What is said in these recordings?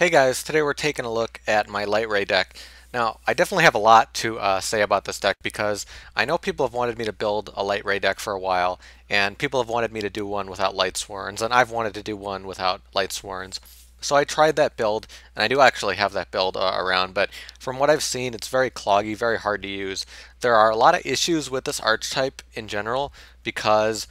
Hey guys, today we're taking a look at my Lightray deck. Now, I definitely have a lot to say about this deck because I know people have wanted me to build a Lightray deck for a while, and people have wanted me to do one without Light Sworns, and I've wanted to do one without Light Sworns. So I tried that build, and I do actually have that build around, but from what I've seen, it's very cloggy, very hard to use. There are a lot of issues with this archetype in general because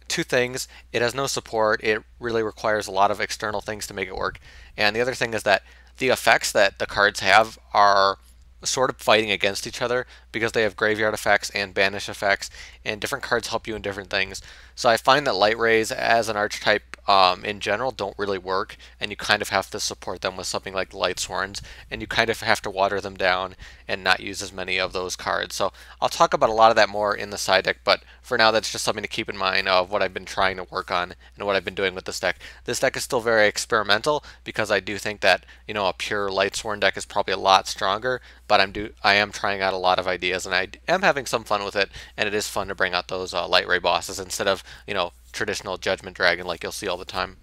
two things: it has no support, it really requires a lot of external things to make it work, and the other thing is that the effects that the cards have are sort of fighting against each other because they have graveyard effects and banish effects, and different cards help you in different things. So I find that light rays as an archetype in general don't really work, and you kind of have to support them with something like Light Sworns, and you kind of have to water them down and not use as many of those cards. So I'll talk about a lot of that more in the side deck, but for now that's just something to keep in mind of what I've been trying to work on and what I've been doing with this deck. This deck is still very experimental because I do think that, you know, a pure Light Sworn deck is probably a lot stronger, but I am trying out a lot of ideas, and I am having some fun with it, and it is fun to bring out those Light Ray bosses instead of, you know, traditional Judgment Dragon like you'll see all the time.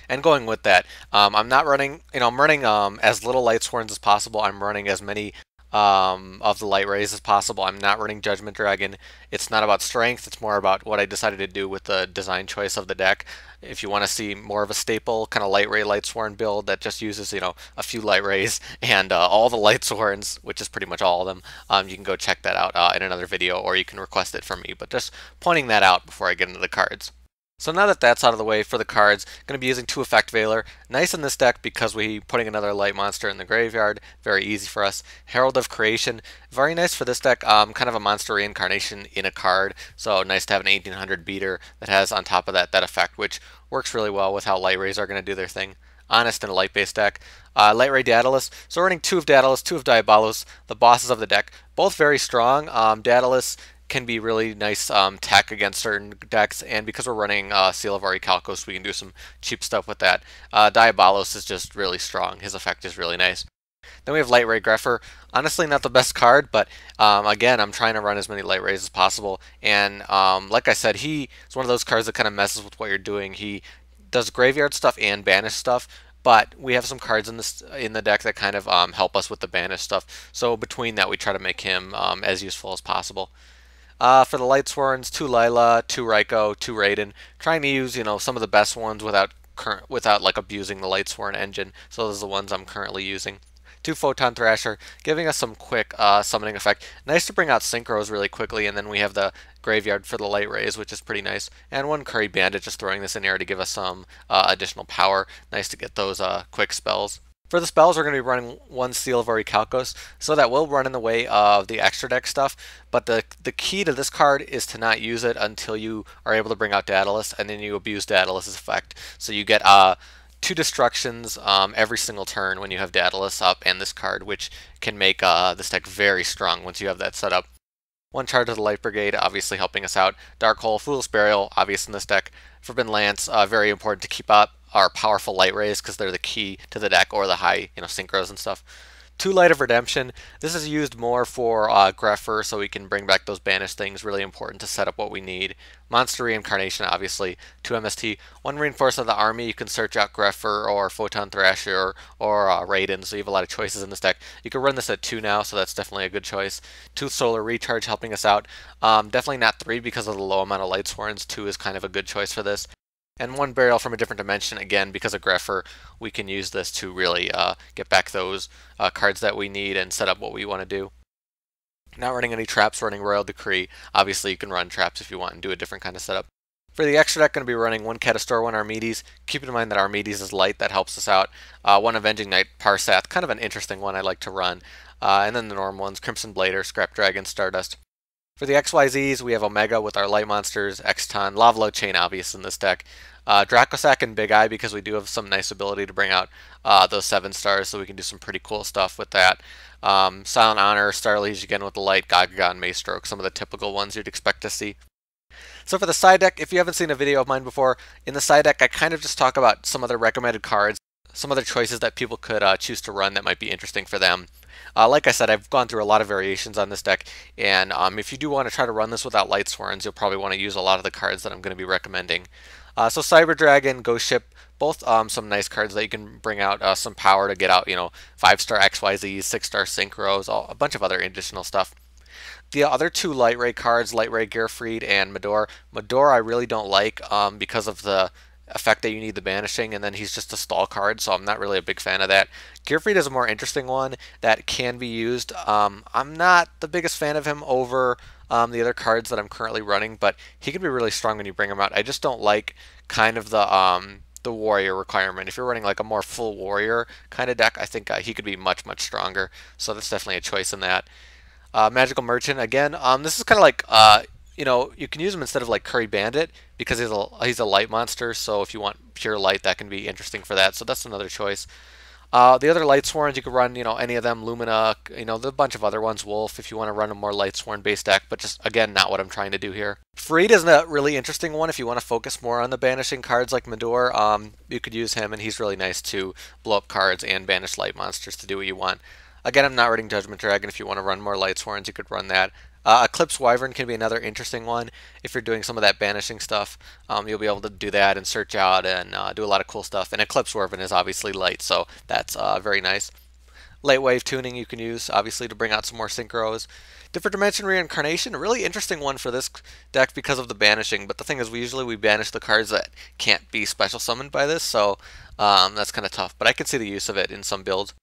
And going with that, I'm not running, I'm running as little Light Sworns as possible. I'm running as many of the Light Rays as possible. I'm not running Judgment Dragon. It's not about strength, it's more about what I decided to do with the design choice of the deck. If you want to see more of a staple kind of Light Ray Light Sworn build that just uses, a few Light Rays and all the Light Sworns, which is pretty much all of them, you can go check that out in another video, or you can request it from me. But just pointing that out before I get into the cards. So now that that's out of the way for the cards, going to be using 2 Effect Veiler. Nice in this deck because we're putting another light monster in the graveyard. Very easy for us. Herald of Creation. Very nice for this deck. Kind of a Monster Reincarnation in a card. So nice to have an 1800 beater that has on top of that effect, which works really well with how Light Rays are going to do their thing. Honest in a light-based deck. Light Ray Daedalus. So we're running 2 of Daedalus, 2 of Diabolos, the bosses of the deck. Both very strong. Daedalus can be really nice tech against certain decks, and because we're running Seal of Orichalcos, we can do some cheap stuff with that. Diabolos is just really strong. His effect is really nice. Then we have Lightray Grepher. Honestly, not the best card, but again, I'm trying to run as many Light Rays as possible. And like I said, he is one of those cards that kind of messes with what you're doing. He does graveyard stuff and banish stuff, but we have some cards in the deck that kind of help us with the banish stuff. So between that, we try to make him as useful as possible. For the Light Sworns, 2 Lyla, 2 Ryko, 2 Raiden. Trying to use, some of the best ones without like abusing the Light Sworn engine. So those are the ones I'm currently using. 2 Photon Thrasher, giving us some quick summoning effect. Nice to bring out synchros really quickly, and then we have the graveyard for the Light Rays, which is pretty nice. And 1 Kuribandit, just throwing this in here to give us some additional power. Nice to get those quick spells. For the spells, we're going to be running 1 Seal of Orichalcos, so that will run in the way of the extra deck stuff, but the key to this card is to not use it until you are able to bring out Daedalus, and then you abuse Daedalus' effect. So you get 2 destructions every single turn when you have Daedalus up and this card, which can make this deck very strong once you have that set up. 1 charge of the Light Brigade, obviously helping us out. Dark Hole, Fool's Burial, obvious in this deck. Forbidden Lance, very important to keep up our powerful Light Rays because they're the key to the deck, or the high, synchros and stuff. 2 Light of Redemption. This is used more for Grepher, so we can bring back those banished things. Really important to set up what we need. Monster Reincarnation, obviously. 2 MST. 1 Reinforcement of the Army. You can search out Grepher or Photon Thrasher or Raiden, so you have a lot of choices in this deck. You can run this at 2 now, so that's definitely a good choice. 2 Solar Recharge helping us out. Definitely not 3 because of the low amount of Light Sworns. 2 is kind of a good choice for this. And 1 Burial from a different dimension. Again, because of Grepher, we can use this to really get back those cards that we need and set up what we want to do. Not running any traps, running Royal Decree. Obviously, you can run traps if you want and do a different kind of setup. For the extra deck, going to be running 1 Catastor, 1 Armades. Keep in mind that Armades is light, that helps us out. 1 Avenging Knight, Parshath, kind of an interesting one I like to run. And then the normal ones, Crimson Blader, Scrap Dragon, Stardust. For the XYZs, we have Omega with our light monsters, Exciton, Lavalval Chain, obvious in this deck. Dracossack and Big Eye, because we do have some nice ability to bring out those 7 stars, so we can do some pretty cool stuff with that. Silent Honor, Starliege again with the light, Gagaga and Maestroke, some of the typical ones you'd expect to see. So for the side deck, if you haven't seen a video of mine before, in the side deck I kind of just talk about some other recommended cards, some other choices that people could choose to run that might be interesting for them. Like I said, I've gone through a lot of variations on this deck, and if you do want to try to run this without Light Sworns, you'll probably want to use a lot of the cards that I'm going to be recommending. So Cyber Dragon, Ghost Ship, both some nice cards that you can bring out some power to get out, 5-star XYZs, 6-star synchros, a bunch of other additional stuff. The other two Lightray cards, Lightray Gearfried and Madoor. Madoor I really don't like because of the effect that you need the banishing, and then he's just a stall card, so I'm not really a big fan of that. Gearfried is a more interesting one that can be used. I'm not the biggest fan of him over the other cards that I'm currently running, but he can be really strong when you bring him out. I just don't like kind of the warrior requirement. If you're running like a more full warrior kind of deck, I think he could be much much stronger. So that's definitely a choice in that. Magical Merchant again. This is kind of like you can use him instead of like Kuribandit because he's a light monster. So if you want pure light, that can be interesting for that. So that's another choice. The other Lightsworns, you could run, any of them, Lumina, there's a bunch of other ones, Wolf, if you want to run a more Lightsworn based deck, but just, again, not what I'm trying to do here. Freed is a really interesting one if you want to focus more on the banishing cards like Madoor. You could use him, and he's really nice to blow up cards and banish light monsters to do what you want. Again, I'm not running Judgment Dragon. If you want to run more Lightsworns, you could run that. Eclipse Wyvern can be another interesting one. If you're doing some of that banishing stuff, you'll be able to do that and search out and do a lot of cool stuff. And Eclipse Wyvern is obviously light, so that's very nice. Light Wave Tuning you can use, obviously, to bring out some more synchros. Different Dimension Reincarnation, a really interesting one for this deck because of the banishing, but the thing is we banish the cards that can't be special summoned by this, so that's kind of tough. But I can see the use of it in some builds.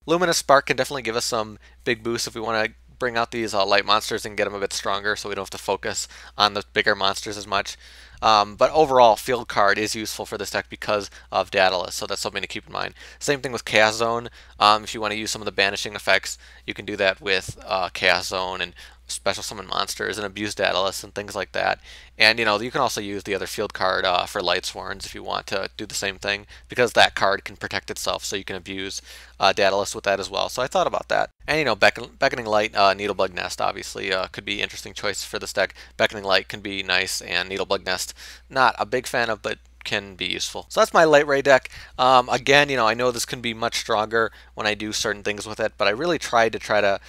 Luminous Spark can definitely give us some big boosts if we want to bring out these light monsters and get them a bit stronger so we don't have to focus on the bigger monsters as much. But overall, Field Card is useful for this deck because of Daedalus, so that's something to keep in mind. Same thing with Chaos Zone. If you want to use some of the banishing effects, you can do that with Chaos Zone and special summon monsters and abuse Daedalus and things like that. And you can also use the other field card for Lightsworns if you want to do the same thing, because that card can protect itself, so you can abuse Daedalus with that as well. So I thought about that. And Beckoning Light, Needlebug Nest obviously could be interesting choice for this deck. Beckoning Light can be nice, and Needlebug Nest not a big fan of, but can be useful. So that's my Lightray deck. Again, I know this can be much stronger when I do certain things with it, but I really tried to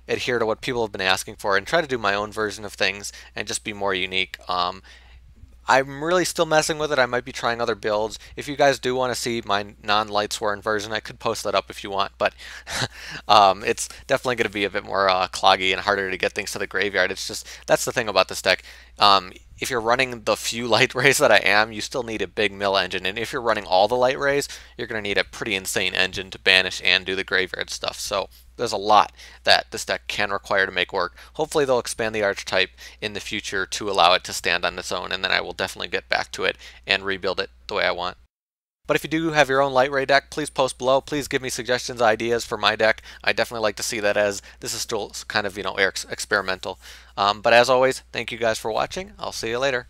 adhere to what people have been asking for and try to do my own version of things and just be more unique. I'm really still messing with it. I might be trying other builds. If you guys do want to see my non-Lightsworn version, I could post that up if you want, but it's definitely going to be a bit more cloggy and harder to get things to the graveyard. It's just, that's the thing about this deck. If you're running the few light rays that I am, you still need a big mill engine, and if you're running all the light rays, you're going to need a pretty insane engine to banish and do the graveyard stuff. So there's a lot that this deck can require to make work. Hopefully they'll expand the archetype in the future to allow it to stand on its own, and then I will definitely get back to it and rebuild it the way I want. But if you do have your own Lightray deck, please post below. Please give me suggestions, ideas for my deck. I definitely like to see that, as this is still kind of experimental. But as always, thank you guys for watching. I'll see you later.